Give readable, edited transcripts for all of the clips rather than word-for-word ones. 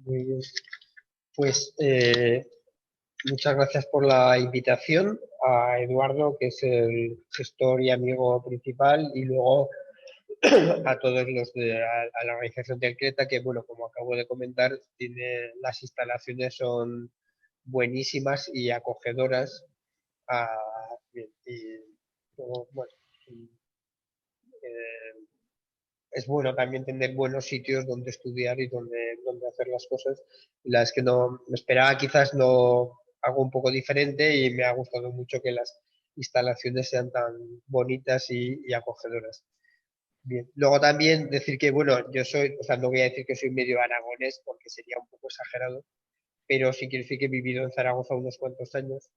Muy bien. Pues muchas gracias por la invitación a Eduardo, que es el gestor y amigo principal, y luego a todos los de a la organización del Creta, que bueno, como acabo de comentar, las instalaciones son buenísimas y acogedoras. Ah, bien, y luego, bueno, eh, es bueno también tener buenos sitios donde estudiar y donde hacer las cosas. Y la es que no, me esperaba quizás no algo un poco diferente y me ha gustado mucho que las instalaciones sean tan bonitas y acogedoras. Bien. Luego también decir que, bueno, yo soy, o sea, no voy a decir que soy medio aragonés porque sería un poco exagerado, pero sí quiero decir que he vivido en Zaragoza unos cuantos años.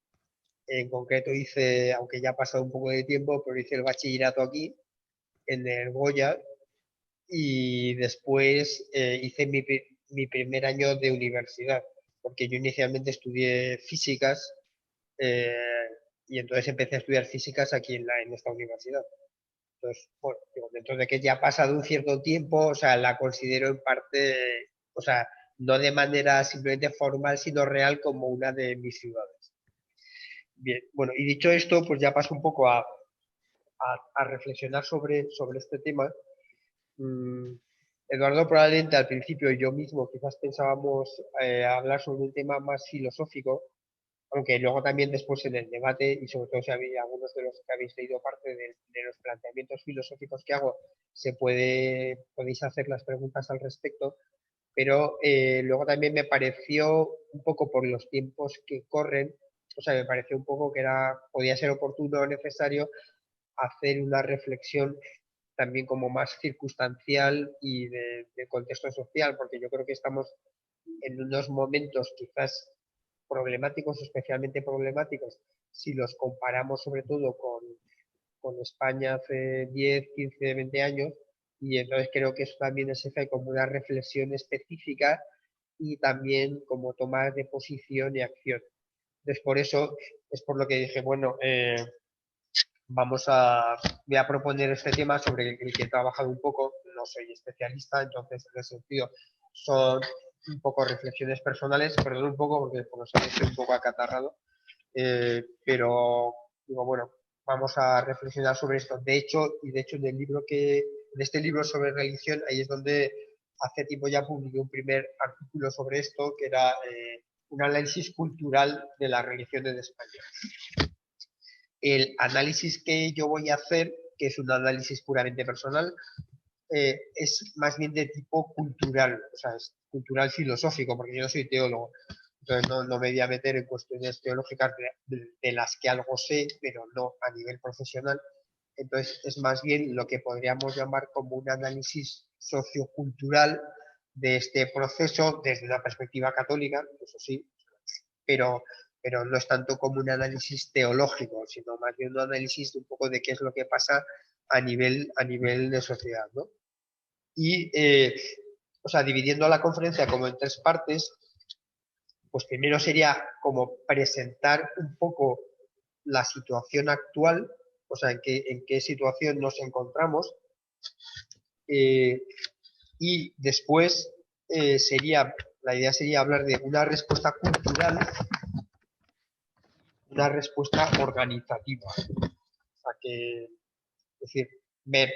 En concreto hice, aunque ya ha pasado un poco de tiempo, pero hice el bachillerato aquí, en el Goya, y después hice mi primer año de universidad, porque yo inicialmente estudié físicas eh, y entonces empecé a estudiar físicas aquí en esta universidad. Entonces, bueno, digo, dentro de que ya ha pasado un cierto tiempo, o sea, la considero en parte, o sea, no de manera simplemente formal, sino real como una de mis ciudades. Bien, bueno, y dicho esto, pues ya paso un poco a reflexionar sobre este tema. Mm, Eduardo, probablemente al principio yo mismo quizás pensábamos hablar sobre un tema más filosófico, aunque luego también después en el debate, y sobre todo si había algunos de los que habéis leído parte de los planteamientos filosóficos que hago, podéis hacer las preguntas al respecto, pero luego también me pareció un poco por los tiempos que corren, o sea, me pareció un poco que podía ser oportuno o necesario hacer una reflexión también como más circunstancial y de contexto social, porque yo creo que estamos en unos momentos quizás problemáticos, especialmente problemáticos, si los comparamos sobre todo con España hace 10 15 20 años, y entonces creo que eso también es como una reflexión específica y también como tomar de posición y acción. Entonces, por eso es por lo que dije, bueno, voy a proponer este tema sobre el que he trabajado un poco, no soy especialista, entonces en ese sentido son un poco reflexiones personales, perdón un poco porque por eso estoy un poco acatarrado, pero digo, bueno, vamos a reflexionar sobre esto. De hecho en este libro sobre religión, ahí es donde hace tiempo ya publiqué un primer artículo sobre esto, que era un análisis cultural de la religión en España. El análisis que yo voy a hacer, que es un análisis puramente personal, es más bien de tipo cultural, o sea, es cultural filosófico, porque yo no soy teólogo, entonces no me voy a meter en cuestiones teológicas de las que algo sé, pero no a nivel profesional. Entonces es más bien lo que podríamos llamar como un análisis sociocultural de este proceso desde una perspectiva católica, eso sí, pero, pero no es tanto como un análisis teológico, sino más bien un análisis de un poco de qué es lo que pasa a nivel de sociedad, ¿no? Y, o sea, dividiendo la conferencia como en tres partes, pues primero sería como presentar un poco la situación actual, o sea, en qué situación nos encontramos, eh, y después la idea sería hablar de una respuesta cultural, una respuesta organizativa. O sea, es decir, ver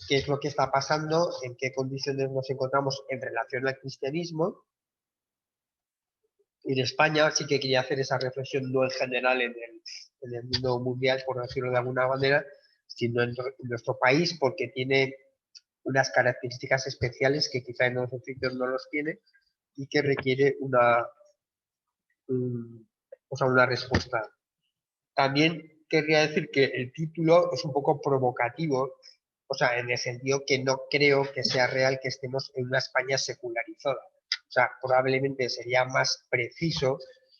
qué es lo que está pasando, en qué condiciones nos encontramos en relación al cristianismo. Y en España sí que quería hacer esa reflexión, no en general en el mundo mundial, por decirlo de alguna manera, sino en nuestro país, porque tiene unas características especiales que quizá en otros sitios no los tiene y que requiere una respuesta. También querría decir que el título es un poco provocativo, o sea, en el sentido que no creo que sea real que estemos en una España secularizada. O sea, probablemente sería más preciso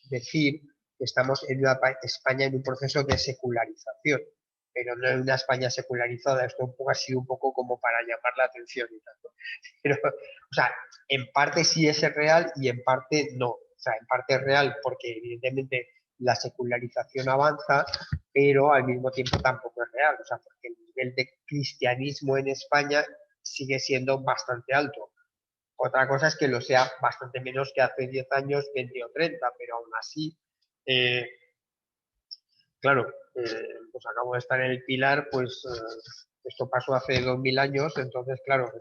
decir que estamos en una España en un proceso de secularización, pero no en una España secularizada. Esto un poco ha sido un poco como para llamar la atención y tal, ¿no? Pero, o sea, en parte sí es real y en parte no. O sea, en parte es real porque evidentemente la secularización avanza, pero al mismo tiempo tampoco es real, o sea, porque el nivel de cristianismo en España sigue siendo bastante alto. Otra cosa es que lo sea bastante menos que hace 10 años, 20 o 30, pero aún así, eh, claro, pues acabo de estar en el Pilar, pues esto pasó hace 2000 años, entonces, claro,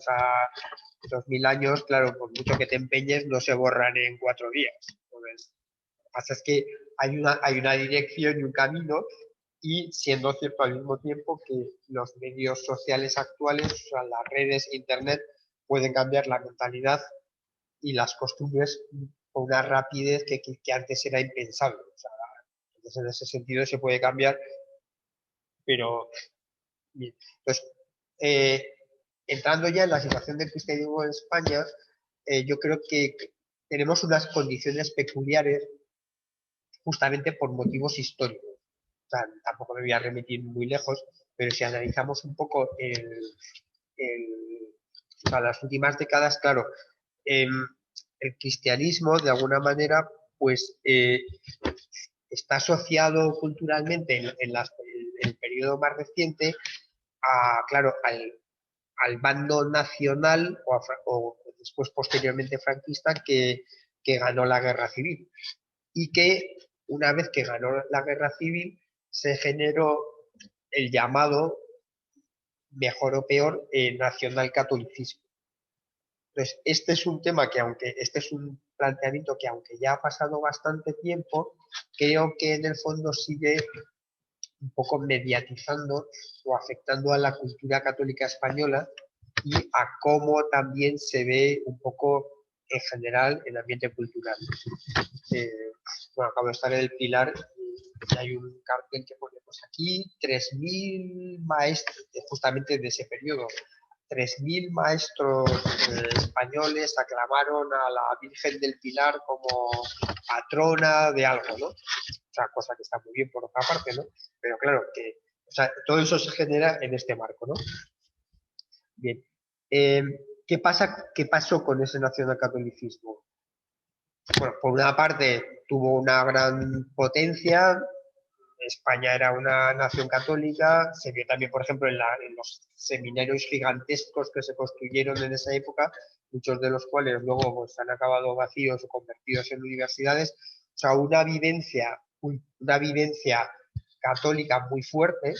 esos 1000 años, claro, por mucho que te empeñes, no se borran en 4 días. Entonces, lo que pasa es que hay una dirección y un camino, y siendo cierto al mismo tiempo que los medios sociales actuales, o sea, las redes, internet, pueden cambiar la mentalidad y las costumbres con una rapidez que antes era impensable. O sea, entonces en ese sentido se puede cambiar, pero bien. Entonces, eh, entrando ya en la situación del cristianismo en España, yo creo que tenemos unas condiciones peculiares justamente por motivos históricos. O sea, tampoco me voy a remitir muy lejos, pero si analizamos un poco o sea, las últimas décadas, claro, eh, el cristianismo de alguna manera pues está asociado culturalmente en el periodo más reciente claro, al bando nacional o después posteriormente franquista que ganó la guerra civil y que una vez que ganó la guerra civil se generó el llamado, mejor o peor, nacionalcatolicismo. Entonces, este es un tema que aunque, este es un planteamiento que aunque ya ha pasado bastante tiempo, creo que en el fondo sigue un poco mediatizando o afectando a la cultura católica española y a cómo también se ve un poco en general el ambiente cultural. Eh, bueno, acabo de estar en el Pilar y hay un cartel que ponemos aquí, 3000 maestros, justamente de ese periodo, 3000 maestros españoles aclamaron a la Virgen del Pilar como patrona de algo, ¿no? O sea, cosa que está muy bien por otra parte, ¿no? Pero claro, que o sea, todo eso se genera en este marco, ¿no? Bien. Eh, ¿Qué pasó con ese nacionalcatolicismo? Bueno, por una parte tuvo una gran potencia, España era una nación católica, se vio también, por ejemplo, en los seminarios gigantescos que se construyeron en esa época, muchos de los cuales luego pues, han acabado vacíos o convertidos en universidades. O sea, una vivencia católica muy fuerte,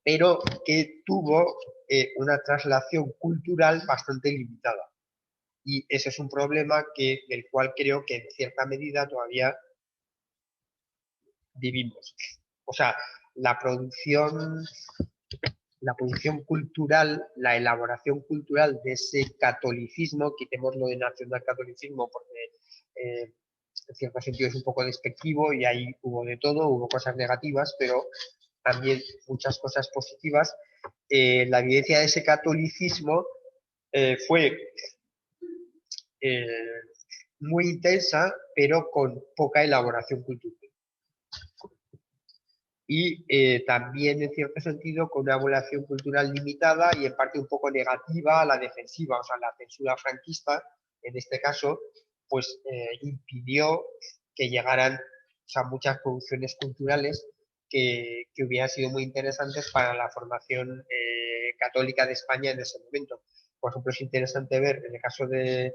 pero que tuvo una traslación cultural bastante limitada. Y ese es un problema del cual creo que en cierta medida todavía vivimos. O sea, la producción, la producción cultural, la elaboración cultural de ese catolicismo, quitémoslo de nacionalcatolicismo porque en cierto sentido es un poco despectivo y ahí hubo de todo, hubo cosas negativas, pero también muchas cosas positivas. La evidencia de ese catolicismo fue eh, muy intensa, pero con poca elaboración cultural. Y también, en cierto sentido, con una evaluación cultural limitada y en parte un poco negativa a la defensiva, o sea, la censura franquista, en este caso, pues impidió que llegaran, o sea, muchas producciones culturales que hubieran sido muy interesantes para la formación católica de España en ese momento. Por ejemplo, es interesante ver en el caso del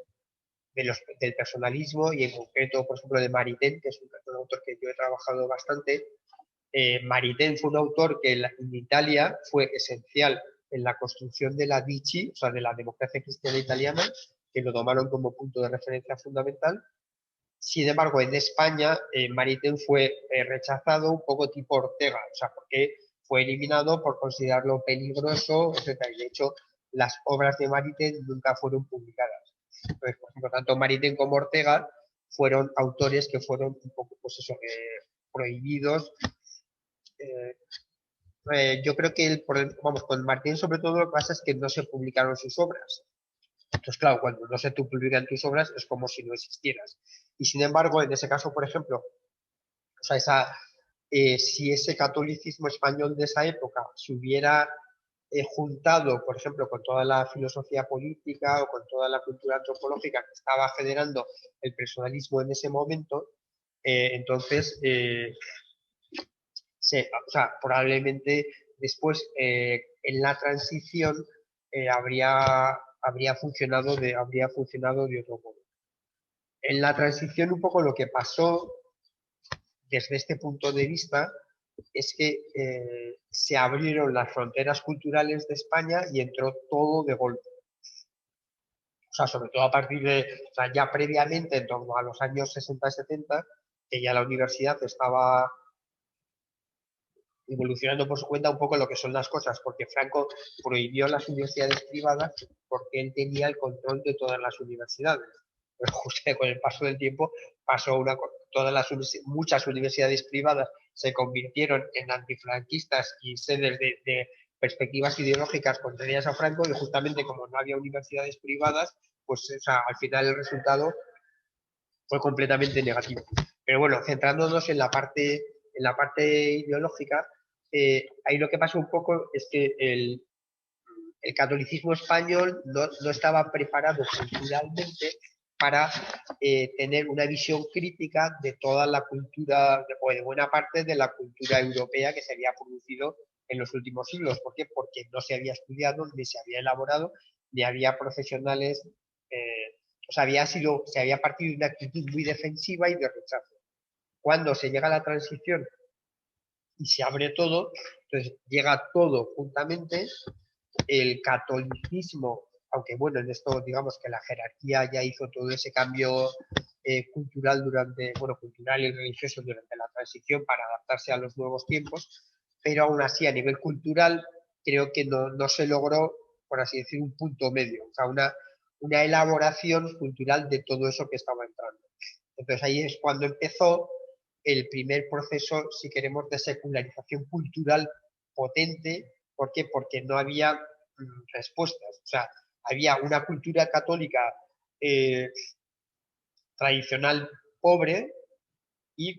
personalismo y en concreto, por ejemplo, de Maritain, que es un autor que yo he trabajado bastante. Maritain fue un autor que en Italia fue esencial en la construcción de la Dici, o sea, de la democracia cristiana italiana, que lo tomaron como punto de referencia fundamental. Sin embargo, en España, Maritain fue rechazado un poco tipo Ortega, o sea, porque fue eliminado por considerarlo peligroso, etc. Y de hecho, las obras de Maritain nunca fueron publicadas. Entonces, por ejemplo, tanto Maritain como Ortega fueron autores que fueron un poco, pues eso, prohibidos. Eh, yo creo que vamos, con Martín sobre todo lo que pasa es que no se publicaron sus obras. Entonces, claro, cuando no se publican tus obras es como si no existieras. Y sin embargo, en ese caso, por ejemplo, o sea, si ese catolicismo español de esa época se hubiera juntado, por ejemplo, con toda la filosofía política o con toda la cultura antropológica que estaba generando el personalismo en ese momento, entonces o sea, probablemente después en la transición habría habría funcionado de otro modo. En la transición un poco lo que pasó desde este punto de vista es que se abrieron las fronteras culturales de España y entró todo de golpe. O sea, sobre todo a partir de, o sea, ya previamente, en torno a los años 60-70, que ya la universidad estaba evolucionando por su cuenta un poco lo que son las cosas, porque Franco prohibió las universidades privadas porque él tenía el control de todas las universidades. Pero justo con el paso del tiempo pasó muchas universidades privadas se convirtieron en antifranquistas y sedes de perspectivas ideológicas contrarias a Franco, y justamente como no había universidades privadas, pues o sea, al final el resultado fue completamente negativo. Pero bueno, centrándonos en la parte ideológica, ahí lo que pasó un poco es que el catolicismo español no estaba preparado culturalmente para tener una visión crítica de toda la cultura, o de buena parte de la cultura europea que se había producido en los últimos siglos. ¿Por qué? Porque no se había estudiado, ni se había elaborado, ni había profesionales, o sea, se había partido de una actitud muy defensiva y de rechazo. Cuando se llega a la transición y se abre todo, entonces llega todo juntamente, el catolicismo, aunque bueno, en esto digamos que la jerarquía ya hizo todo ese cambio cultural cultural y religioso durante la transición para adaptarse a los nuevos tiempos, pero aún así a nivel cultural creo que no se logró, por así decir, un punto medio, o sea, una elaboración cultural de todo eso que estaba entrando. Entonces ahí es cuando empezó el primer proceso, si queremos, de secularización cultural potente. ¿Por qué? Porque no había respuestas. O sea, había una cultura católica tradicional pobre, y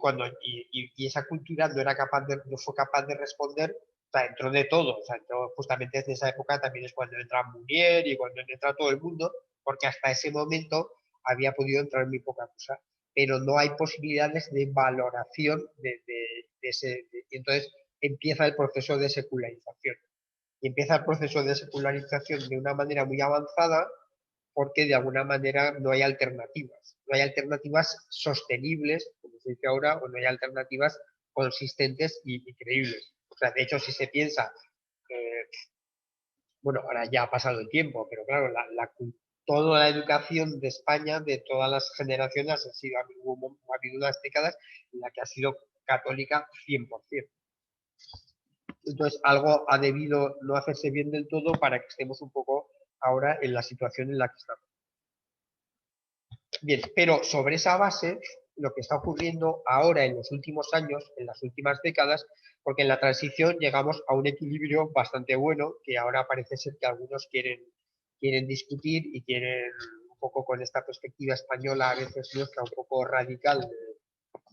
esa cultura no fue capaz de responder. O sea, entró de todo. O sea, justamente desde esa época también es cuando entra Munier y cuando entra todo el mundo, porque hasta ese momento había podido entrar muy poca cosa, pero no hay posibilidades de valoración y entonces empieza el proceso de secularización. Y empieza el proceso de secularización de una manera muy avanzada, porque de alguna manera no hay alternativas. No hay alternativas sostenibles, como se dice ahora, o no hay alternativas consistentes y creíbles. O sea, de hecho, si se piensa, eh, bueno, ahora ya ha pasado el tiempo, pero claro, toda la educación de España, de todas las generaciones, ha habido unas décadas en las que ha sido católica 100%. Entonces, algo ha debido no hacerse bien del todo para que estemos un poco ahora en la situación en la que estamos. Bien, pero sobre esa base, lo que está ocurriendo ahora en los últimos años, en las últimas décadas, porque en la transición llegamos a un equilibrio bastante bueno, que ahora parece ser que algunos quieren discutir y quieren, un poco con esta perspectiva española, a veces nuestra, un poco radical,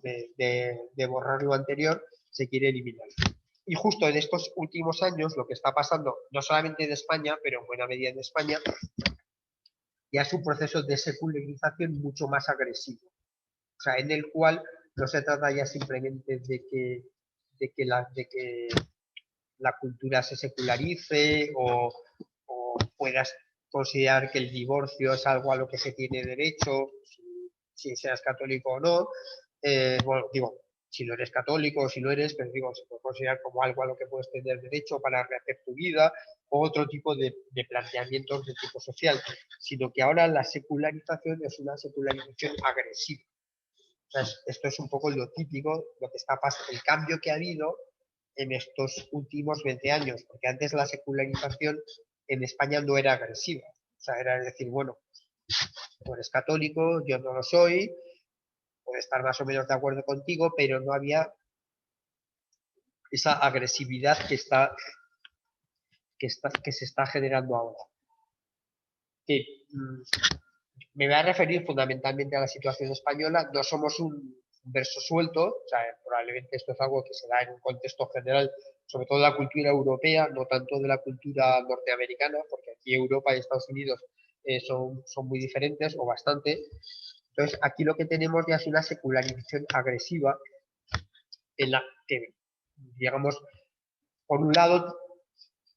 de borrar lo anterior, se quiere eliminar. Y justo en estos últimos años, lo que está pasando, no solamente en España, pero en buena medida en España, ya es un proceso de secularización mucho más agresivo. O sea, en el cual no se trata ya simplemente de que la cultura se secularice, o puedas considerar que el divorcio es algo a lo que se tiene derecho, si seas católico o no. Bueno, digo, si no eres católico o si no eres, pero digo, se puede considerar como algo a lo que puedes tener derecho para rehacer tu vida, o otro tipo de planteamientos de tipo social, sino que ahora la secularización es una secularización agresiva. O sea, esto es un poco lo típico, lo que está pasando, el cambio que ha habido en estos últimos 20 años, porque antes la secularización en España no era agresiva. O sea, era decir, bueno, tú eres católico, yo no lo soy, puedo estar más o menos de acuerdo contigo, pero no había esa agresividad que se está generando ahora. Que, me voy a referir fundamentalmente a la situación española. No somos un verso suelto, o sea, probablemente esto es algo que se da en un contexto general, sobre todo de la cultura europea, no tanto de la cultura norteamericana, porque aquí Europa y Estados Unidos son muy diferentes, o bastante. Entonces, aquí lo que tenemos ya es una secularización agresiva, en la que, digamos, por un lado,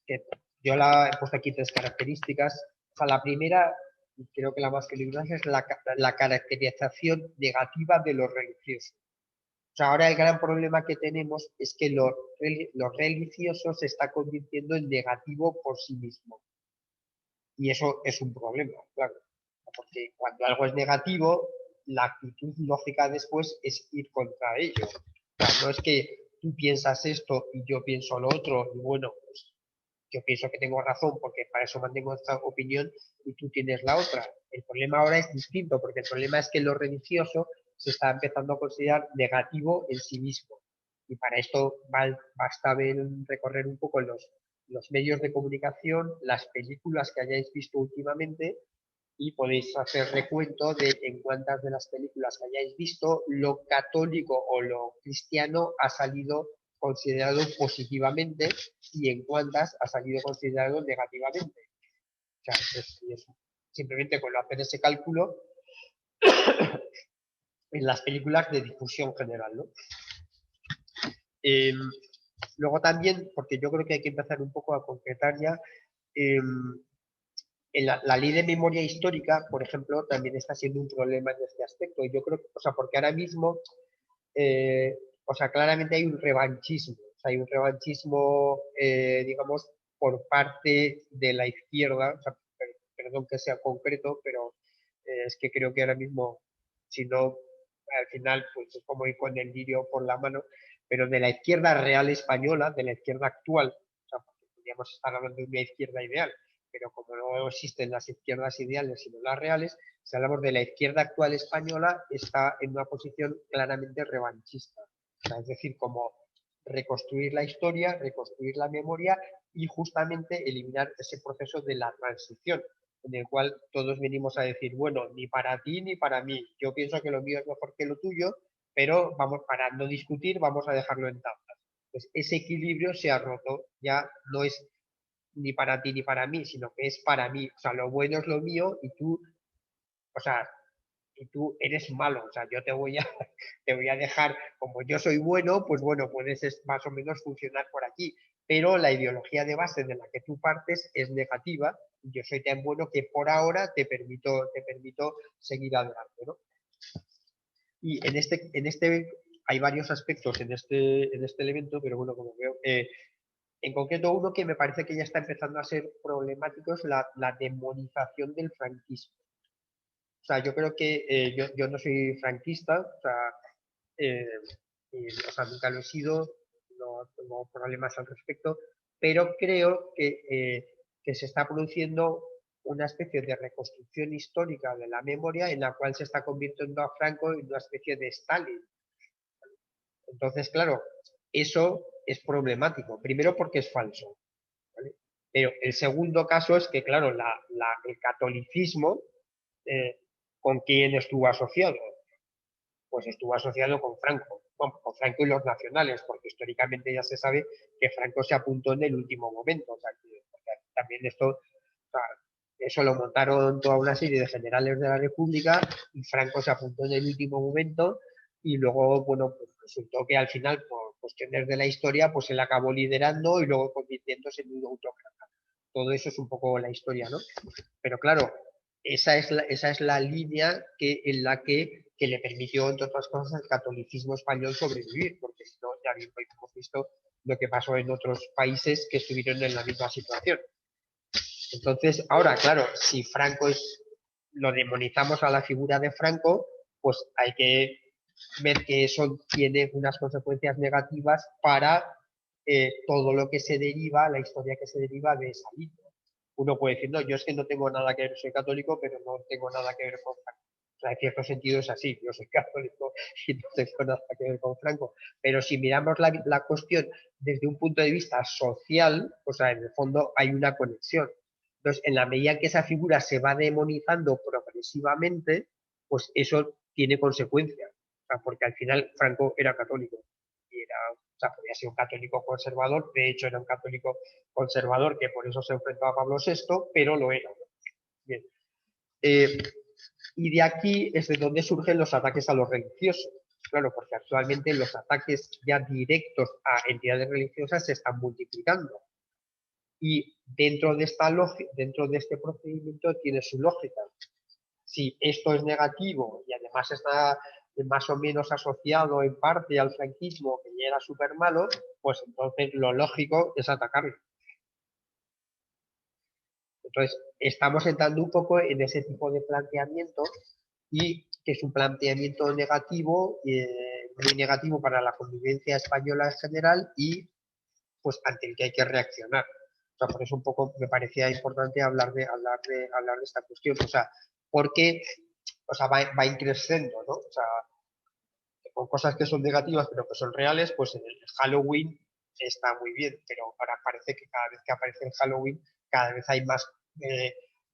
que yo he puesto aquí tres características. sea, la primera, y creo que la más peligrosa, es la caracterización negativa de lo religioso. O sea, ahora el gran problema que tenemos es que lo religioso se está convirtiendo en negativo por sí mismo. Y eso es un problema, claro. Porque cuando algo es negativo, la actitud lógica después es ir contra ello. O sea, no es que tú piensas esto y yo pienso lo otro, y bueno, pues yo pienso que tengo razón porque para eso mantengo esta opinión y tú tienes la otra. El problema ahora es distinto, porque el problema es que lo religioso se está empezando a considerar negativo en sí mismo. Y para esto basta ver, recorrer un poco los medios de comunicación, las películas que hayáis visto últimamente y podéis hacer recuento de en cuántas de las películas que hayáis visto lo católico o lo cristiano ha salido considerado positivamente y en cuántas ha salido considerado negativamente. O sea, simplemente con hacer ese cálculo en las películas de difusión general, ¿no? Eh, luego también, porque yo creo que hay que empezar un poco a concretar ya, eh, en la ley de memoria histórica, por ejemplo, también está siendo un problema en este aspecto. Y yo creo, o sea, porque ahora mismo, eh, o sea, claramente hay un revanchismo. O sea, hay un revanchismo, digamos, por parte de la izquierda. O sea, perdón que sea concreto, pero es que creo que ahora mismo, si no, al final, pues es como ir con el lirio por la mano, pero de la izquierda real española, de la izquierda actual, o sea, porque podríamos estar hablando de una izquierda ideal, pero como no existen las izquierdas ideales sino las reales, si hablamos de la izquierda actual española, está en una posición claramente revanchista. O sea, es decir, como reconstruir la historia, reconstruir la memoria y justamente eliminar ese proceso de la transición, en el cual todos venimos a decir, bueno, ni para ti ni para mí, yo pienso que lo mío es mejor que lo tuyo, pero vamos, para no discutir, vamos a dejarlo en tablas. Pues ese equilibrio se ha roto, ya no es ni para ti ni para mí, sino que es para mí. O sea, lo bueno es lo mío y tú, o sea, y tú eres malo. O sea, yo te voy a dejar, como yo soy bueno, pues bueno, puedes más o menos funcionar por aquí. Pero la ideología de base de la que tú partes es negativa y yo soy tan bueno que por ahora te permito seguir adelante, ¿no? Y en este hay varios aspectos en este elemento, pero bueno, como veo, en concreto, uno que me parece que ya está empezando a ser problemático es la demonización del franquismo. O sea, yo creo que yo no soy franquista, o sea, eh, o sea, nunca lo he sido, no tengo problemas al respecto, pero creo que se está produciendo una especie de reconstrucción histórica de la memoria en la cual se está convirtiendo a Franco en una especie de Stalin. Entonces, claro, eso es problemático. Primero porque es falso. ¿Vale? Pero el segundo caso es que, claro, el catolicismo, eh, ¿con quién estuvo asociado? Pues estuvo asociado con Franco, bueno, con Franco y los nacionales, porque históricamente ya se sabe que Franco se apuntó en el último momento. O sea, que también esto, o sea, eso lo montaron toda una serie de generales de la República y Franco se apuntó en el último momento y luego, bueno, pues resultó que al final, por cuestiones de la historia, pues él acabó liderando y luego convirtiéndose en un autócrata. Todo eso es un poco la historia, ¿no? Pero claro, esa es la línea en la que le permitió, entre otras cosas, al catolicismo español sobrevivir, porque si no, ya hemos visto lo que pasó en otros países que estuvieron en la misma situación. Entonces, ahora, claro, si lo demonizamos a la figura de Franco, pues hay que ver que eso tiene unas consecuencias negativas para todo lo que se deriva, la historia que se deriva de esa línea. Uno puede decir, no, yo es que no tengo nada que ver, soy católico, pero no tengo nada que ver con Franco. O sea, en cierto sentido es así, yo soy católico y no tengo nada que ver con Franco. Pero si miramos la cuestión desde un punto de vista social, o sea, en el fondo hay una conexión. Entonces, en la medida en que esa figura se va demonizando progresivamente, pues eso tiene consecuencias. O sea, porque al final Franco era católico y o sea, podía ser un católico conservador, de hecho era un católico conservador que por eso se enfrentó a Pablo VI, pero lo era. Bien. Eh, y de aquí es de donde surgen los ataques a los religiosos. Claro, porque actualmente los ataques ya directos a entidades religiosas se están multiplicando. y dentro de este procedimiento tiene su lógica. Si esto es negativo y además está más o menos asociado en parte al franquismo, que ya era súper malo, pues entonces lo lógico es atacarlo. Entonces, estamos entrando un poco en ese tipo de planteamiento y que es un planteamiento negativo, muy negativo para la convivencia española en general y pues ante el que hay que reaccionar. O sea, por eso un poco me parecía importante hablar de esta cuestión. O sea, porque va increciendo, ¿no? O sea, con cosas que son negativas pero que son reales, pues en el Halloween está muy bien, pero ahora parece que cada vez que aparece el Halloween, cada vez hay más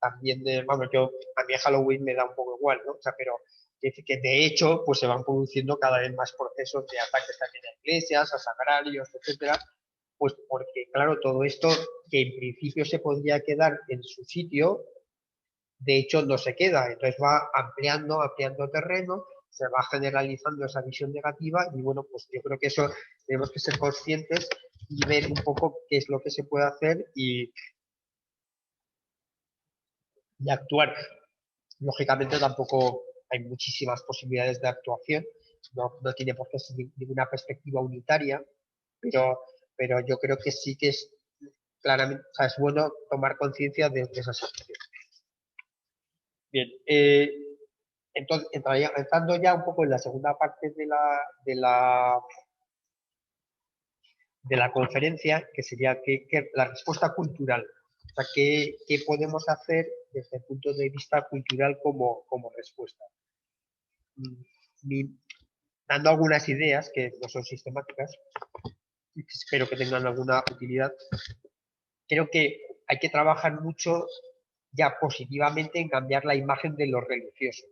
también vamos, a mí Halloween me da un poco igual, ¿no? O sea, pero que de hecho, pues se van produciendo cada vez más procesos de ataques también a iglesias, a sagrarios, etcétera, pues porque, claro, todo esto que en principio se podría quedar en su sitio, de hecho no se queda, entonces va ampliando terreno, se va generalizando esa visión negativa y bueno, pues yo creo que eso tenemos que ser conscientes y ver un poco qué es lo que se puede hacer y actuar. Lógicamente tampoco hay muchísimas posibilidades de actuación, no tiene por qué ser ninguna perspectiva unitaria, pero, pero yo creo que sí que es claramente, o sea, es bueno tomar conciencia de esa situación. Bien, entonces entrando ya un poco en la segunda parte de la conferencia, que sería que la respuesta cultural. O sea, ¿qué podemos hacer desde el punto de vista cultural como respuesta? Dando algunas ideas que no son sistemáticas y que espero que tengan alguna utilidad, creo que hay que trabajar mucho ya positivamente en cambiar la imagen de lo religioso.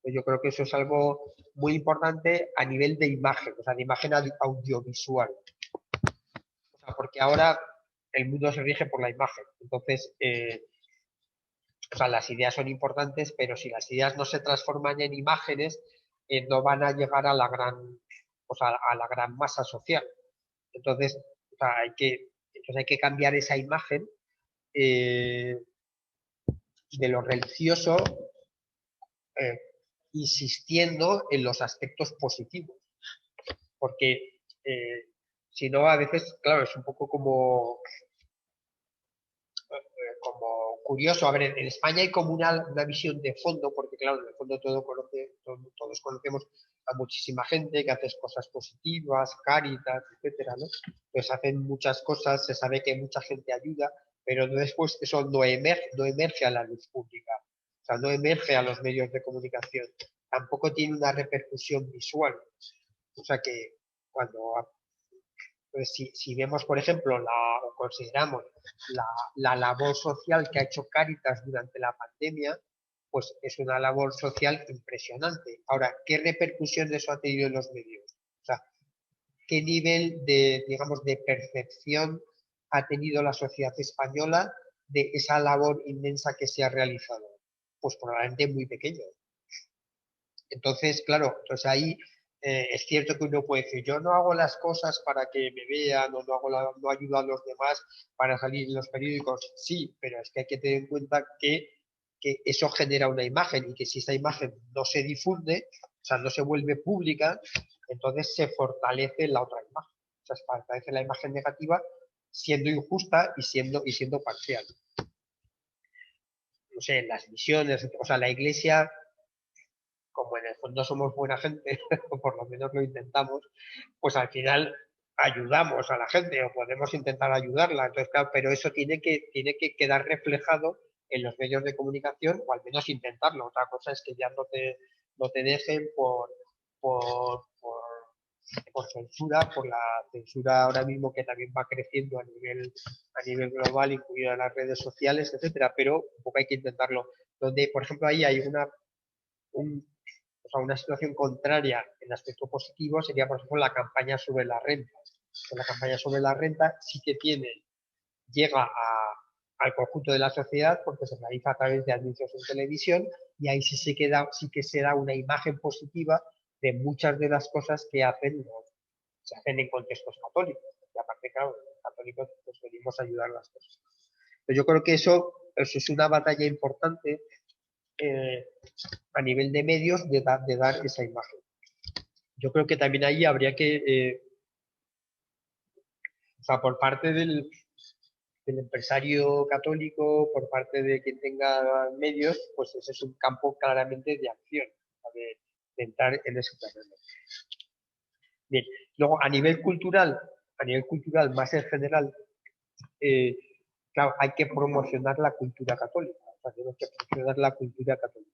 Yo creo que eso es algo muy importante a nivel de imagen, o sea, de imagen audiovisual. O sea, porque ahora el mundo se rige por la imagen. Entonces, o sea, las ideas son importantes, pero si las ideas no se transforman en imágenes, no van a llegar a la gran masa social. Entonces, o sea, hay que cambiar esa imagen eh, de lo religioso, eh, insistiendo en los aspectos positivos. Porque si no, a veces, claro, es un poco como curioso. A ver, en España hay como una visión de fondo, porque claro, en el fondo todos conocemos a muchísima gente que hace cosas positivas, Cáritas, etcétera, ¿no? Pues hacen muchas cosas, se sabe que mucha gente ayuda, pero después eso no emerge a la luz pública, o sea, no emerge a los medios de comunicación, tampoco tiene una repercusión visual. O sea que cuando pues si vemos, por ejemplo, o consideramos la labor social que ha hecho Cáritas durante la pandemia, pues es una labor social impresionante. Ahora, ¿qué repercusión de eso ha tenido en los medios? O sea, ¿qué nivel digamos, de percepción ha tenido la sociedad española de esa labor inmensa que se ha realizado? Pues probablemente muy pequeño. Entonces, claro, entonces ahí es cierto que uno puede decir, yo no hago las cosas para que me vean o no ayudo a los demás para salir en los periódicos. Sí, pero es que hay que tener en cuenta que eso genera una imagen y que si esa imagen no se difunde, o sea, no se vuelve pública, entonces se fortalece la otra imagen. O sea, se fortalece la imagen negativa siendo injusta y siendo parcial. No sé, las misiones, o sea, la iglesia como en el fondo somos buena gente, o por lo menos lo intentamos, pues al final ayudamos a la gente o podemos intentar ayudarla. Entonces, claro, pero eso tiene que quedar reflejado en los medios de comunicación o al menos intentarlo. Otra cosa es que ya no te dejen por censura, por la censura ahora mismo que también va creciendo a nivel global, incluida las redes sociales, etcétera, pero un poco hay que intentarlo. Donde, por ejemplo, ahí hay un, o sea, una situación contraria en aspecto positivo sería, por ejemplo, la campaña sobre la renta. La campaña sobre la renta sí que llega al conjunto de la sociedad porque se realiza a través de anuncios en televisión y ahí sí que se da una imagen positiva de muchas de las cosas que se hacen en contextos católicos. Y aparte, claro, los católicos pues venimos a ayudar a las cosas. Pero yo creo que eso es una batalla importante eh, a nivel de medios de dar esa imagen. Yo creo que también ahí habría que, o sea, por parte del empresario católico, por parte de quien tenga medios, pues ese es un campo claramente de acción, de entrar en ese terreno. Bien, luego a nivel cultural más en general, eh, claro, hay que promocionar la cultura católica, o sea, tenemos que promocionar la cultura católica,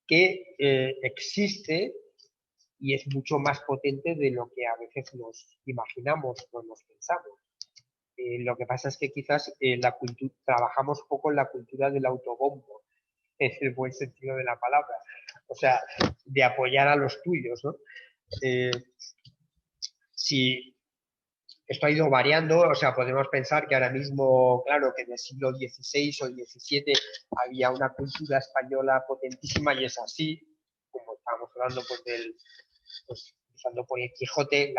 que existe y es mucho más potente de lo que a veces nos imaginamos o nos pensamos. Lo que pasa es que quizás trabajamos poco en la cultura del autobombo, en el buen sentido de la palabra, o sea, de apoyar a los tuyos, ¿no? Eh, si esto ha ido variando, o sea, podemos pensar que ahora mismo, claro, que en el siglo XVI o XVII había una cultura española potentísima y es así, como estábamos hablando pues, pues usando por el Quijote,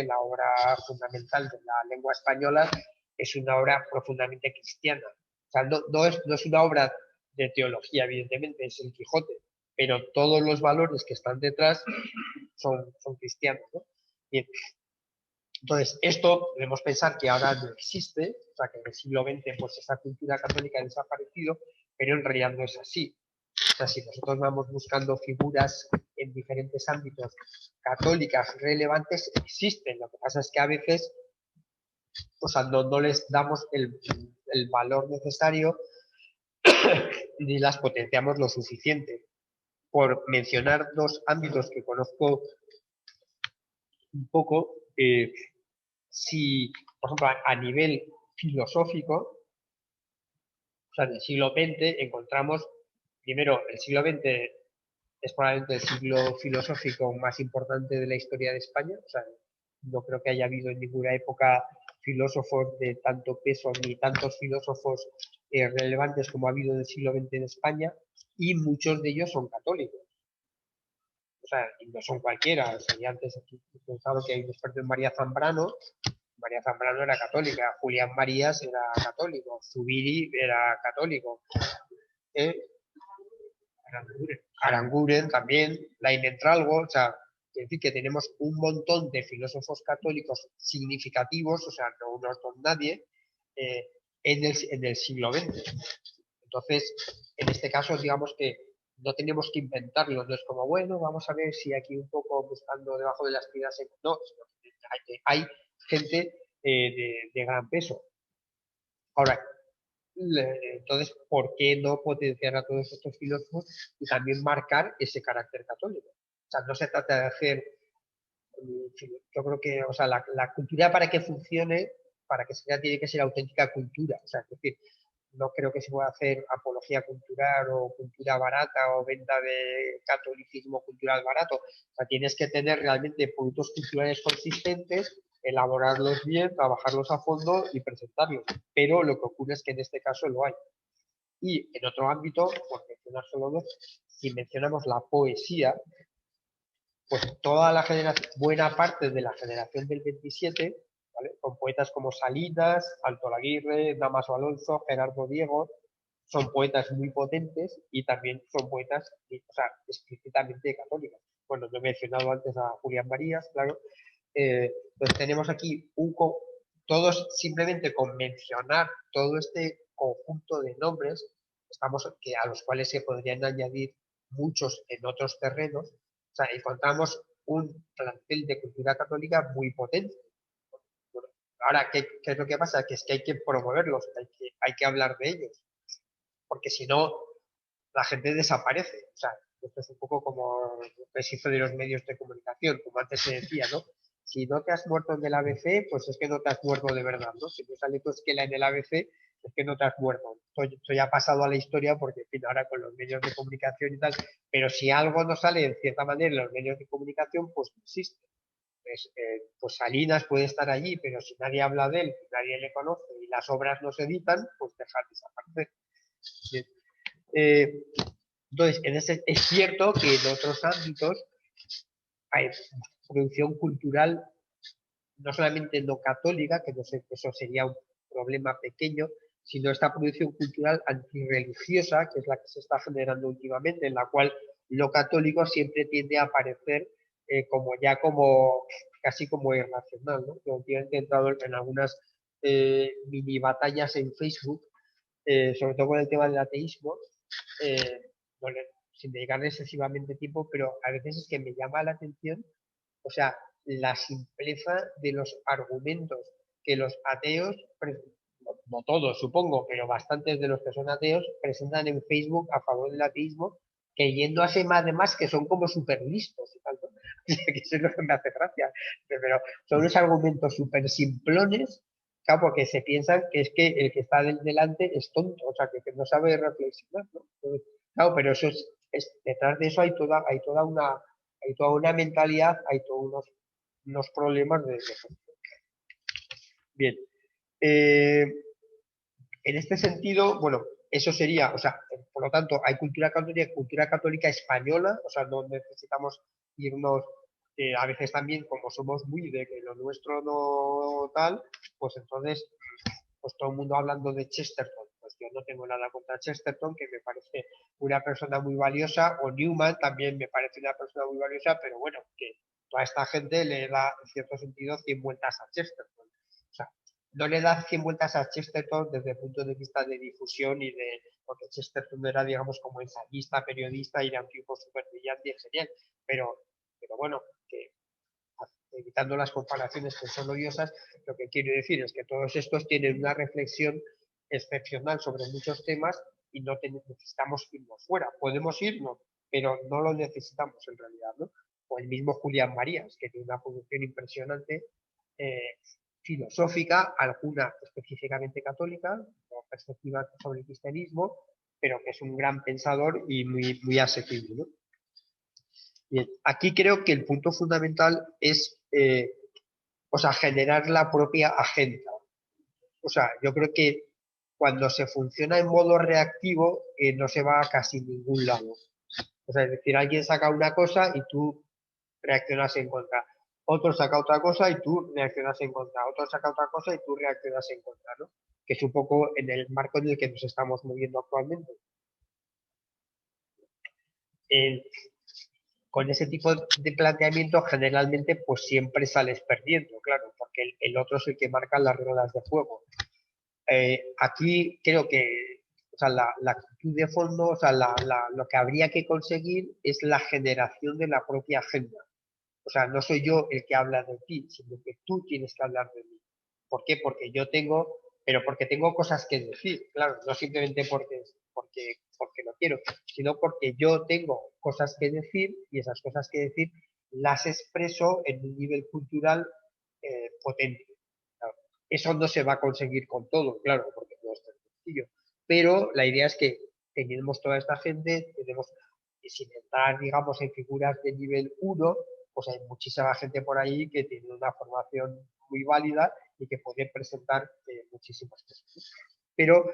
la obra fundamental de la lengua española, es una obra profundamente cristiana. O sea, no es una obra de teología, evidentemente, es el Quijote, pero todos los valores que están detrás son cristianos, ¿no? Bien. Entonces, esto debemos pensar que ahora no existe, o sea, que en el siglo XX pues esa cultura católica ha desaparecido, pero en realidad no es así. O sea, si nosotros vamos buscando figuras en diferentes ámbitos católicas relevantes, existen. Lo que pasa es que a veces, o sea, no les damos el valor necesario ni las potenciamos lo suficiente. Por mencionar dos ámbitos que conozco un poco, si, por ejemplo, a nivel filosófico, o sea, del siglo XX encontramos, primero, el siglo XX es probablemente el siglo filosófico más importante de la historia de España. O sea, no creo que haya habido en ninguna época filósofos de tanto peso ni tantos filósofos relevantes como ha habido en el siglo XX en España, y muchos de ellos son católicos. O sea, y no son cualquiera. O sea, y antes aquí he pensado que hay un experto en María Zambrano. María Zambrano era católica, Julián Marías era católico, Zubiri era católico. ¿Eh? Aranguren también, Lain Entralgo, o sea, es decir, que tenemos un montón de filósofos católicos significativos, o sea, no son nadie, en el siglo XX. Entonces, en este caso, digamos que no tenemos que inventarlo, no es como, bueno, vamos a ver si aquí un poco buscando debajo de las piedras, no, hay gente de gran peso. Ahora, entonces, ¿por qué no potenciar a todos estos filósofos y también marcar ese carácter católico? O sea, no se trata de hacer, yo creo que, o sea, la cultura para que funcione, para que sea, tiene que ser auténtica cultura. O sea, es decir, no creo que se pueda hacer apología cultural o cultura barata o venta de catolicismo cultural barato. O sea, tienes que tener realmente productos culturales consistentes, elaborarlos bien, trabajarlos a fondo y presentarlos. Pero lo que ocurre es que en este caso lo hay. Y en otro ámbito, por mencionar solo dos, si mencionamos la poesía, pues toda la generación, buena parte de la generación del 27, ¿vale? Con poetas como Salinas, Alto Laguirre, Damaso Alonso, Gerardo Diego, son poetas muy potentes y también son poetas, o sea, explícitamente católicos. Bueno, yo he mencionado antes a Julián Marías, claro. Entonces tenemos aquí todos simplemente con mencionar todo este conjunto de nombres, a los cuales se podrían añadir muchos en otros terrenos. O sea, encontramos un plantel de cultura católica muy potente. Bueno, ahora, ¿qué es lo que pasa? Que es que hay que promoverlos, hay que hablar de ellos, porque si no, la gente desaparece. O sea, esto es un poco como el hizo de los medios de comunicación, como antes se decía, ¿no? Si no te has muerto en el ABC, pues es que no te has muerto de verdad, ¿no? Si no sale tu esquela en el ABC, es que no te has muerto. Esto ya ha pasado a la historia porque, en fin, ahora con los medios de comunicación y tal, pero si algo no sale en cierta manera en los medios de comunicación, pues no existe. Pues Salinas puede estar allí, pero si nadie habla de él, nadie le conoce y las obras no se editan, pues dejar desaparecer. Eh, entonces, es cierto que en otros ámbitos hay producción cultural no solamente no católica, que no sé, eso sería un problema pequeño, sino esta producción cultural antirreligiosa, que es la que se está generando últimamente, en la cual lo católico siempre tiende a aparecer como ya como casi como irracional, ¿no? Yo últimamente he entrado en algunas mini batallas en Facebook, sobre todo con el tema del ateísmo, no sin dedicarle excesivamente tiempo, pero a veces es que me llama la atención, o sea, la simpleza de los argumentos que los ateos, no todos supongo, pero bastantes de los que son ateos, presentan en Facebook a favor del ateísmo, creyendo además que son como súper listos y tal, ¿no? Que eso es lo que me hace gracia. Pero son unos argumentos súper simplones, claro, porque se piensan que es que el que está delante es tonto, o sea, que no sabe reflexionar, ¿no? Entonces, claro, pero eso detrás de eso hay toda una mentalidad, hay todos unos problemas de bien. Eh, en este sentido, bueno, eso sería, o sea, por lo tanto, hay cultura católica española, o sea, no necesitamos irnos, a veces también, como somos muy de que lo nuestro no tal, pues entonces, pues todo el mundo hablando de Chesterton, pues yo no tengo nada contra Chesterton, que me parece una persona muy valiosa, o Newman también me parece una persona muy valiosa, pero bueno, que toda esta gente le da, en cierto sentido, 100 vueltas a Chesterton. O sea, no le da 100 vueltas a Chesterton desde el punto de vista de difusión y de, porque Chesterton era, digamos, como ensayista, periodista, y era un tipo súper brillante y genial, pero bueno, que evitando las comparaciones que son odiosas, lo que quiero decir es que todos estos tienen una reflexión excepcional sobre muchos temas y no necesitamos irnos fuera. Podemos irnos, pero no lo necesitamos en realidad, ¿no? O el mismo Julián Marías, que tiene una producción impresionante, filosófica, alguna específicamente católica, con perspectiva sobre el cristianismo, pero que es un gran pensador y muy, muy asequible, ¿no? Bien, aquí creo que el punto fundamental es, o sea, generar la propia agenda. O sea, yo creo que cuando se funciona en modo reactivo, no se va a casi ningún lado. O sea, es decir, alguien saca una cosa y tú reaccionas en contra. Otro saca otra cosa y tú reaccionas en contra. Otro saca otra cosa y tú reaccionas en contra, ¿no? Que es un poco en el marco en el que nos estamos moviendo actualmente. Eh, con ese tipo de planteamiento generalmente pues siempre sales perdiendo, claro, porque el otro es el que marca las reglas de juego. Aquí creo que o sea, la actitud de fondo, o sea, lo que habría que conseguir es la generación de la propia agenda. O sea, no soy yo el que habla de ti, sino que tú tienes que hablar de mí. ¿Por qué? Porque yo tengo, pero porque tengo cosas que decir, claro, no simplemente porque lo quiero, sino porque yo tengo cosas que decir y esas cosas que decir las expreso en un nivel cultural potente. Claro, eso no se va a conseguir con todo, claro, porque no es tan sencillo. Pero la idea es que tenemos toda esta gente, tenemos, sin entrar, digamos, en figuras de nivel uno, pues hay muchísima gente por ahí que tiene una formación muy válida y que puede presentar muchísimas cosas. Pero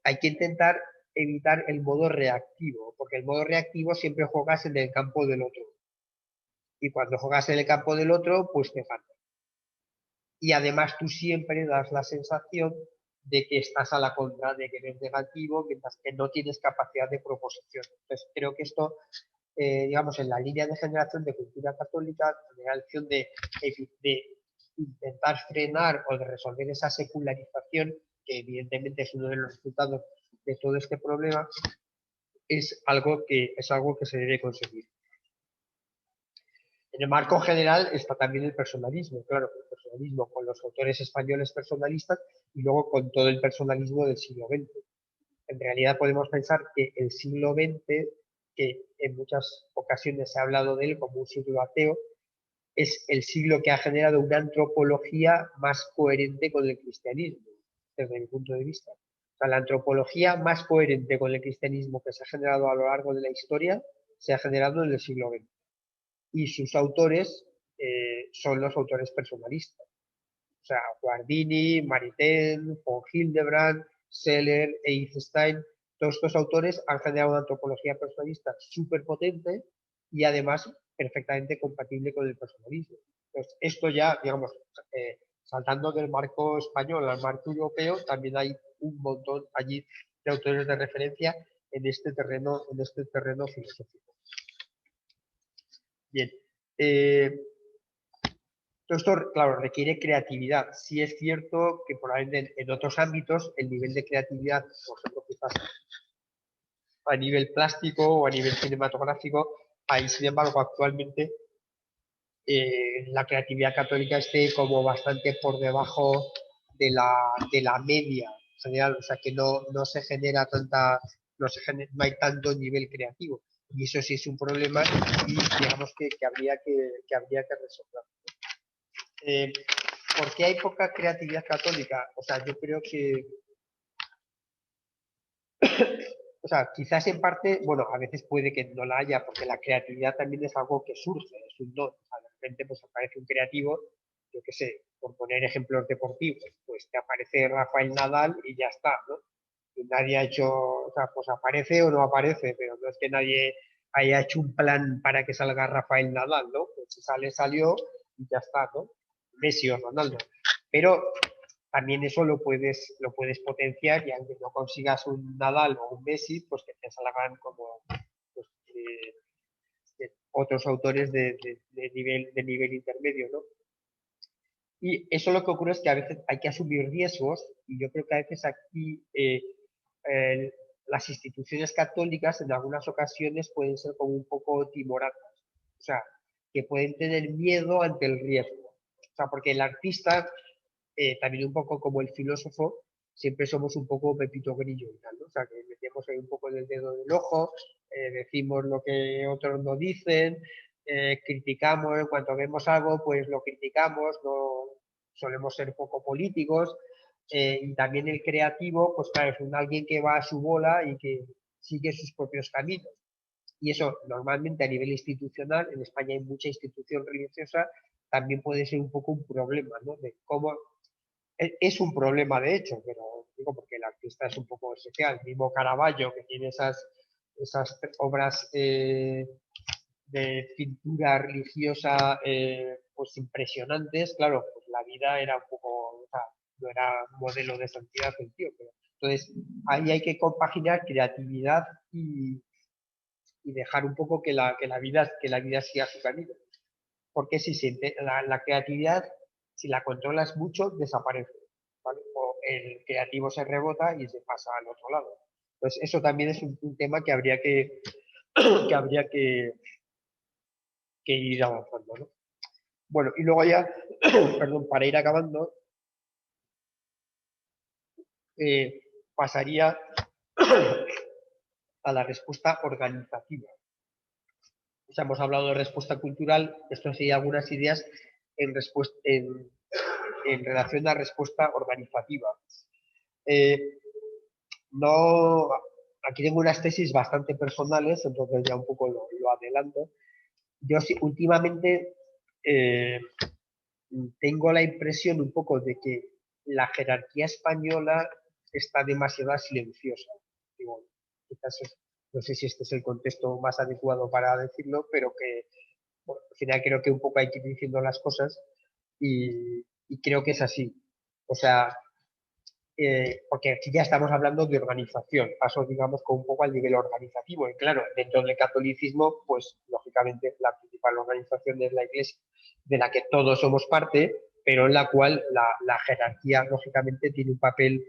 hay que intentar evitar el modo reactivo, porque el modo reactivo siempre juegas en el campo del otro. Y cuando juegas en el campo del otro, pues te falta. Y además tú siempre das la sensación de que estás a la contra, de que eres negativo, mientras que no tienes capacidad de proposición. Entonces creo que esto, digamos, en la línea de generación de cultura católica, en la acción de intentar frenar o de resolver esa secularización, que evidentemente es uno de los resultados de todo este problema, es algo que se debe conseguir. En el marco general está también el personalismo, claro, el personalismo con los autores españoles personalistas y luego con todo el personalismo del siglo XX. En realidad podemos pensar que el siglo XX, que en muchas ocasiones se ha hablado de él como un siglo ateo, es el siglo que ha generado una antropología más coherente con el cristianismo, desde mi punto de vista. O sea, la antropología más coherente con el cristianismo que se ha generado a lo largo de la historia se ha generado en el siglo XX. Y sus autores son los autores personalistas. O sea, Guardini, Maritain, von Hildebrand, Seller, Eisenstein, todos estos autores han generado una antropología personalista súper potente y además perfectamente compatible con el personalismo. Entonces, esto ya, digamos, saltando del marco español al marco europeo, también hay un montón allí de autores de referencia en este terreno filosófico. Bien. Todo esto, claro, requiere creatividad. Sí es cierto que probablemente en otros ámbitos el nivel de creatividad, por ejemplo, quizás a nivel plástico o a nivel cinematográfico, ahí sin embargo actualmente la creatividad católica esté como bastante por debajo de la media general, o sea que no se genera tanta, no hay tanto nivel creativo. Y eso sí es un problema y digamos que habría que resolver. Eh, ¿Por qué hay poca creatividad católica? O sea, yo creo que, o sea, quizás en parte, bueno, a veces puede que no la haya, porque la creatividad también es algo que surge, es un don. O sea, de repente pues aparece un creativo, yo qué sé, por poner ejemplos deportivos, pues te aparece Rafael Nadal y ya está, ¿no? Y nadie ha hecho, o sea, pues aparece o no aparece, pero no es que nadie haya hecho un plan para que salga Rafael Nadal, ¿no? Pues si sale, salió y ya está, ¿no? Messi o Ronaldo. Pero también eso lo puedes potenciar y aunque no consigas un Nadal o un Messi, pues que te salgan como pues, otros autores de nivel intermedio, ¿no? Y eso lo que ocurre es que a veces hay que asumir riesgos y yo creo que a veces aquí eh, las instituciones católicas en algunas ocasiones pueden ser como un poco timoratas, o sea, que pueden tener miedo ante el riesgo. O sea, porque el artista, también un poco como el filósofo, siempre somos un poco Pepito Grillo y tal, ¿no? O sea, que metemos ahí un poco el dedo del ojo, decimos lo que otros no dicen, criticamos, en cuanto vemos algo, pues lo criticamos, no solemos ser poco políticos, y también el creativo, pues claro, es alguien que va a su bola y que sigue sus propios caminos. Y eso normalmente a nivel institucional, en España hay mucha institución religiosa, también puede ser un poco un problema, ¿no? De cómo es un problema de hecho, pero digo porque el artista es un poco especial. Mismo Caravaggio, que tiene esas obras de pintura religiosa pues impresionantes, claro, pues la vida era un poco, o sea, no era modelo de santidad el tío, pero entonces ahí hay que compaginar creatividad y dejar un poco que la vida siga su camino. Porque si la creatividad, si la controlas mucho, desaparece. ¿Vale? O el creativo se rebota y se pasa al otro lado. Entonces, eso también es un tema que habría que habría que ir avanzando, ¿no? Bueno, y luego ya, perdón, para ir acabando, eh, pasaría a la respuesta organizativa. O sea, hemos hablado de respuesta cultural, esto sería algunas ideas en relación a respuesta organizativa. Eh, no, aquí tengo unas tesis bastante personales, entonces ya un poco lo adelanto. Yo sí, últimamente eh, tengo la impresión un poco de que la jerarquía española está demasiado silenciosa. Digo, quizás no sé si este es el contexto más adecuado para decirlo, pero que bueno, al final creo que un poco hay que ir diciendo las cosas y creo que es así. O sea, porque aquí ya estamos hablando de organización, paso digamos con un poco al nivel organizativo y claro, dentro del catolicismo pues lógicamente la principal organización es la Iglesia, de la que todos somos parte, pero en la cual la jerarquía lógicamente tiene un papel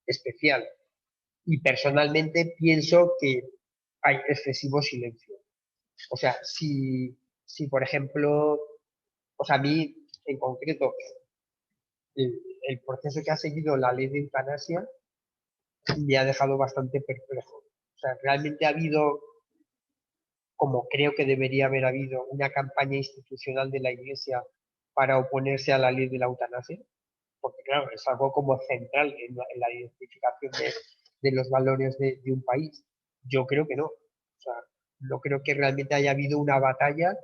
especial y personalmente pienso que hay excesivo silencio. O sea, si por ejemplo, o sea, a mí en concreto el proceso que ha seguido la ley de eutanasia me ha dejado bastante perplejo. O sea, realmente ha habido, como creo que debería haber habido, una campaña institucional de la Iglesia para oponerse a la ley de la eutanasia, porque claro, es algo como central en la identificación de los valores de un país. Yo creo que no. O sea, no creo que realmente haya habido una batalla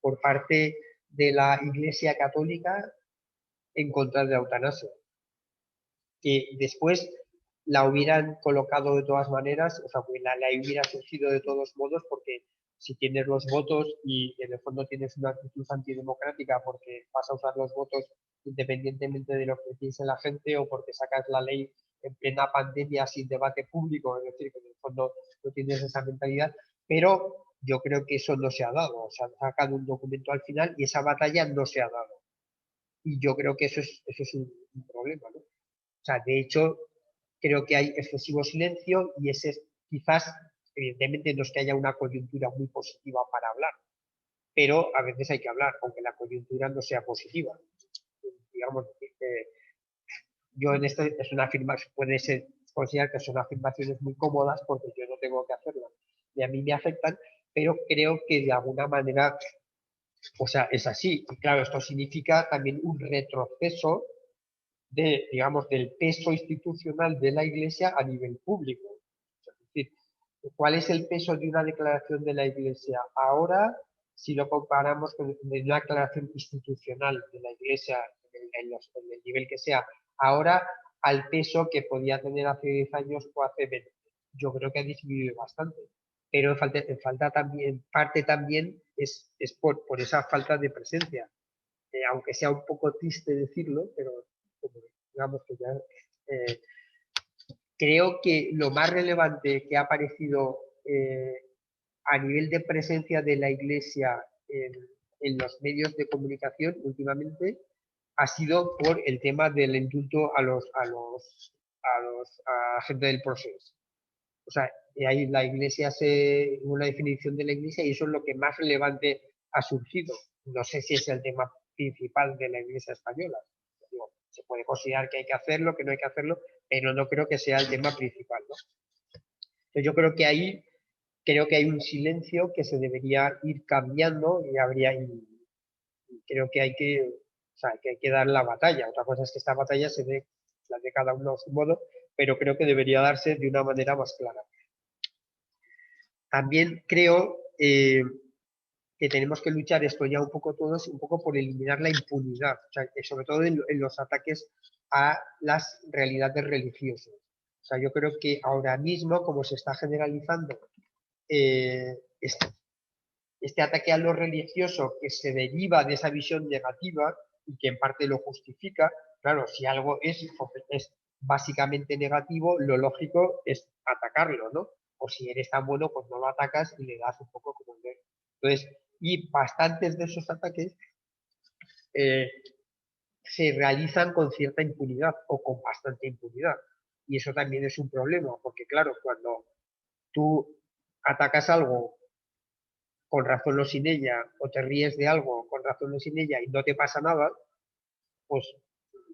por parte de la Iglesia Católica en contra de la eutanasia. Que después la hubieran colocado de todas maneras, o sea, que la hubiera surgido de todos modos, porque si tienes los votos y en el fondo tienes una actitud antidemocrática porque vas a usar los votos independientemente de lo que piense la gente o porque sacas la ley en plena pandemia sin debate público, es decir, que en el fondo no tienes esa mentalidad, pero yo creo que eso no se ha dado, o sea, han sacado un documento al final y esa batalla no se ha dado. Y yo creo que eso es un problema, ¿no? O sea, de hecho, creo que hay excesivo silencio y ese es quizás, evidentemente, no es que haya una coyuntura muy positiva para hablar, pero a veces hay que hablar, aunque la coyuntura no sea positiva. Digamos, yo en esto es una afirmación, puede ser considerar que son afirmaciones muy cómodas porque yo no tengo que hacerlas y a mí me afectan, pero creo que de alguna manera, o sea, es así. Y claro, esto significa también un retroceso de, digamos, del peso institucional de la Iglesia a nivel público. Es decir, ¿cuál es el peso de una declaración de la Iglesia ahora si lo comparamos con una declaración institucional de la Iglesia en el nivel que sea ahora al peso que podía tener hace 10 años o hace 20? Yo creo que ha disminuido bastante. Pero falta también, parte también es por esa falta de presencia. Aunque sea un poco triste decirlo, pero como digamos que ya eh, creo que lo más relevante que ha aparecido a nivel de presencia de la Iglesia en los medios de comunicación últimamente ha sido por el tema del indulto a gente del proceso. O sea, ahí la Iglesia una definición de la Iglesia y eso es lo que más relevante ha surgido. No sé si es el tema principal de la Iglesia española. Digo, se puede considerar que hay que hacerlo, que no hay que hacerlo, pero no creo que sea el tema principal, ¿no? Entonces yo creo que hay un silencio que se debería ir cambiando y creo que o sea, que hay que dar la batalla. Otra cosa es que esta batalla se dé la de cada uno a su modo, pero creo que debería darse de una manera más clara. También creo que tenemos que luchar esto ya un poco todos, un poco por eliminar la impunidad, o sea, sobre todo en los ataques a las realidades religiosas. O sea, yo creo que ahora mismo, como se está generalizando este, este ataque a lo religioso que se deriva de esa visión negativa y que en parte lo justifica, claro, si algo es básicamente negativo, lo lógico es atacarlo, ¿no? O si eres tan bueno, pues no lo atacas y le das un poco como el de... Entonces, y bastantes de esos ataques eh, se realizan con cierta impunidad o con bastante impunidad. Y eso también es un problema, porque claro, cuando tú atacas algo con razón o sin ella, o te ríes de algo con razón o sin ella y no te pasa nada, pues,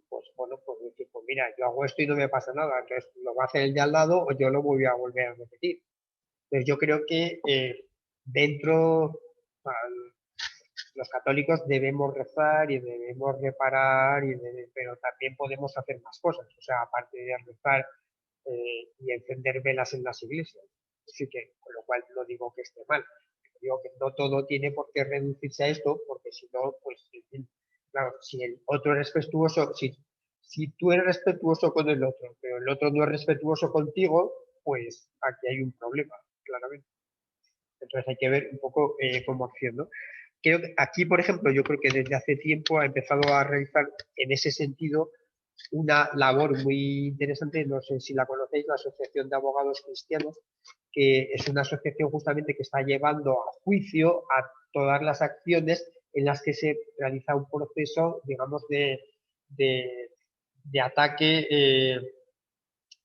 pues bueno, pues decir, pues mira, yo hago esto y no me pasa nada, entonces lo va a hacer el de al lado o yo lo voy a volver a repetir. Entonces yo creo que dentro, los católicos debemos rezar y debemos reparar, pero también podemos hacer más cosas, o sea, aparte de rezar y encender velas en las iglesias. Así que, con lo cual no digo que esté mal, digo que no todo tiene por qué reducirse a esto, porque si no, pues, claro, si el otro es respetuoso, si tú eres respetuoso con el otro, pero el otro no es respetuoso contigo, pues aquí hay un problema, claramente. Entonces hay que ver un poco cómo acción, ¿no? Creo que aquí, por ejemplo, yo creo que desde hace tiempo ha empezado a realizar en ese sentido una labor muy interesante, no sé si la conocéis, la Asociación de Abogados Cristianos, que es una asociación justamente que está llevando a juicio a todas las acciones en las que se realiza un proceso, digamos, de, de ataque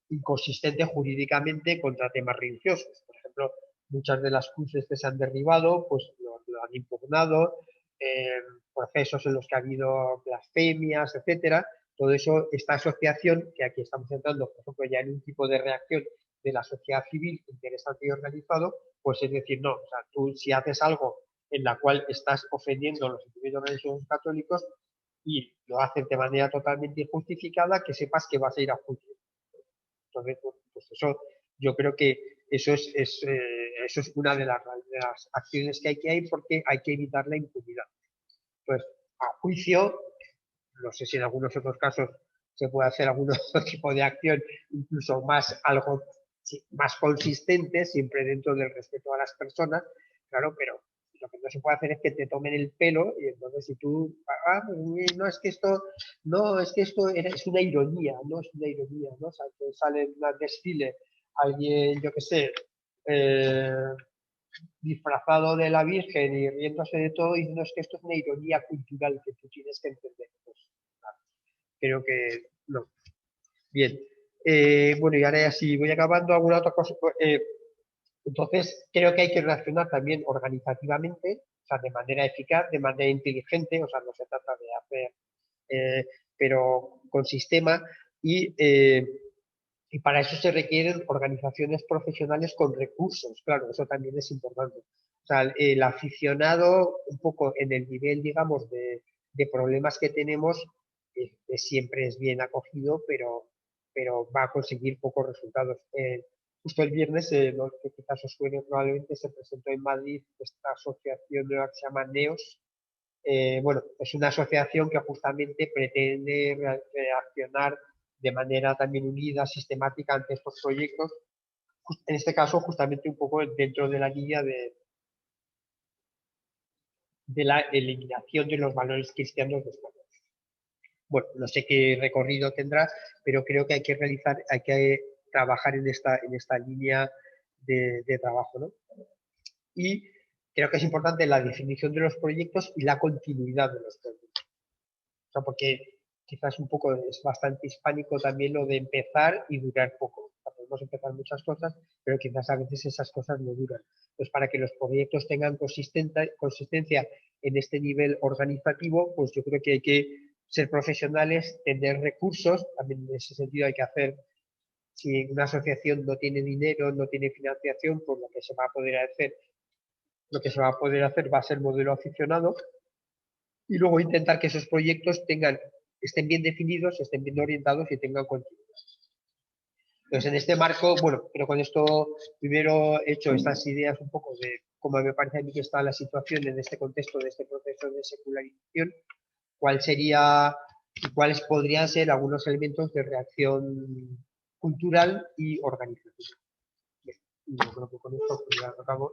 inconsistente jurídicamente contra temas religiosos. Por ejemplo, muchas de las cruces que se han derribado, pues lo han impugnado, procesos en los que ha habido blasfemias, etcétera. Todo eso, esta asociación, que aquí estamos entrando, por ejemplo, ya en un tipo de reacción de la sociedad civil interesante y organizado, pues es decir, no, o sea, tú si haces algo en la cual estás ofendiendo los sentimientos religiosos católicos y lo haces de manera totalmente injustificada, que sepas que vas a ir a juicio. Entonces, pues eso, yo creo que eso es una de las acciones que hay porque hay que evitar la impunidad. Pues a juicio, no sé si en algunos otros casos se puede hacer algún otro tipo de acción, incluso más algo más consistente, siempre dentro del respeto a las personas, claro, pero lo que no se puede hacer es que te tomen el pelo y entonces si tú, pues, no es que esto, no, es que esto es una ironía, no es una ironía, ¿no? O sea, que sale en un desfile alguien, yo qué sé, eh, disfrazado de la Virgen y riéndose de todo y no es que esto es una ironía cultural que tú tienes que entender. Pues, creo que no. Bien. Bueno, y ahora ya sí voy acabando alguna otra cosa. Entonces, creo que hay que reaccionar también organizativamente, o sea, de manera eficaz, de manera inteligente, o sea, no se trata de hacer, pero con sistema y para eso se requieren organizaciones profesionales con recursos, claro, eso también es importante. O sea, el aficionado, un poco en el nivel, digamos, de problemas que tenemos, siempre es bien acogido, pero va a conseguir pocos resultados. Justo el viernes, lo que quizás os suene probablemente, se presentó en Madrid esta asociación nueva que se llama NEOS. Bueno, es una asociación que justamente pretende reaccionar de manera también unida, sistemática ante estos proyectos, en este caso justamente un poco dentro de la línea de la eliminación de los valores cristianos de España. Bueno, no sé qué recorrido tendrá, pero creo que hay que realizar, hay que trabajar en esta línea de trabajo, ¿no? Y creo que es importante la definición de los proyectos y la continuidad de los proyectos. O sea, porque quizás un poco es bastante hispánico también lo de empezar y durar poco. O sea, podemos empezar muchas cosas, pero quizás a veces esas cosas no duran. Pues para que los proyectos tengan consistencia en este nivel organizativo, pues yo creo que hay que ser profesionales, tener recursos, también en ese sentido hay que hacer, si una asociación no tiene dinero, no tiene financiación, pues lo que se va a poder hacer va a ser modelo aficionado, y luego intentar que esos proyectos estén bien definidos, estén bien orientados y tengan continuidad. Entonces, en este marco, bueno, pero con esto primero he hecho estas ideas un poco de cómo me parece a mí que está la situación en este contexto de este proceso de secularización, cuál sería y cuáles podrían ser algunos elementos de reacción cultural y organizativa. Bien, yo creo que con esto pues ya acabo.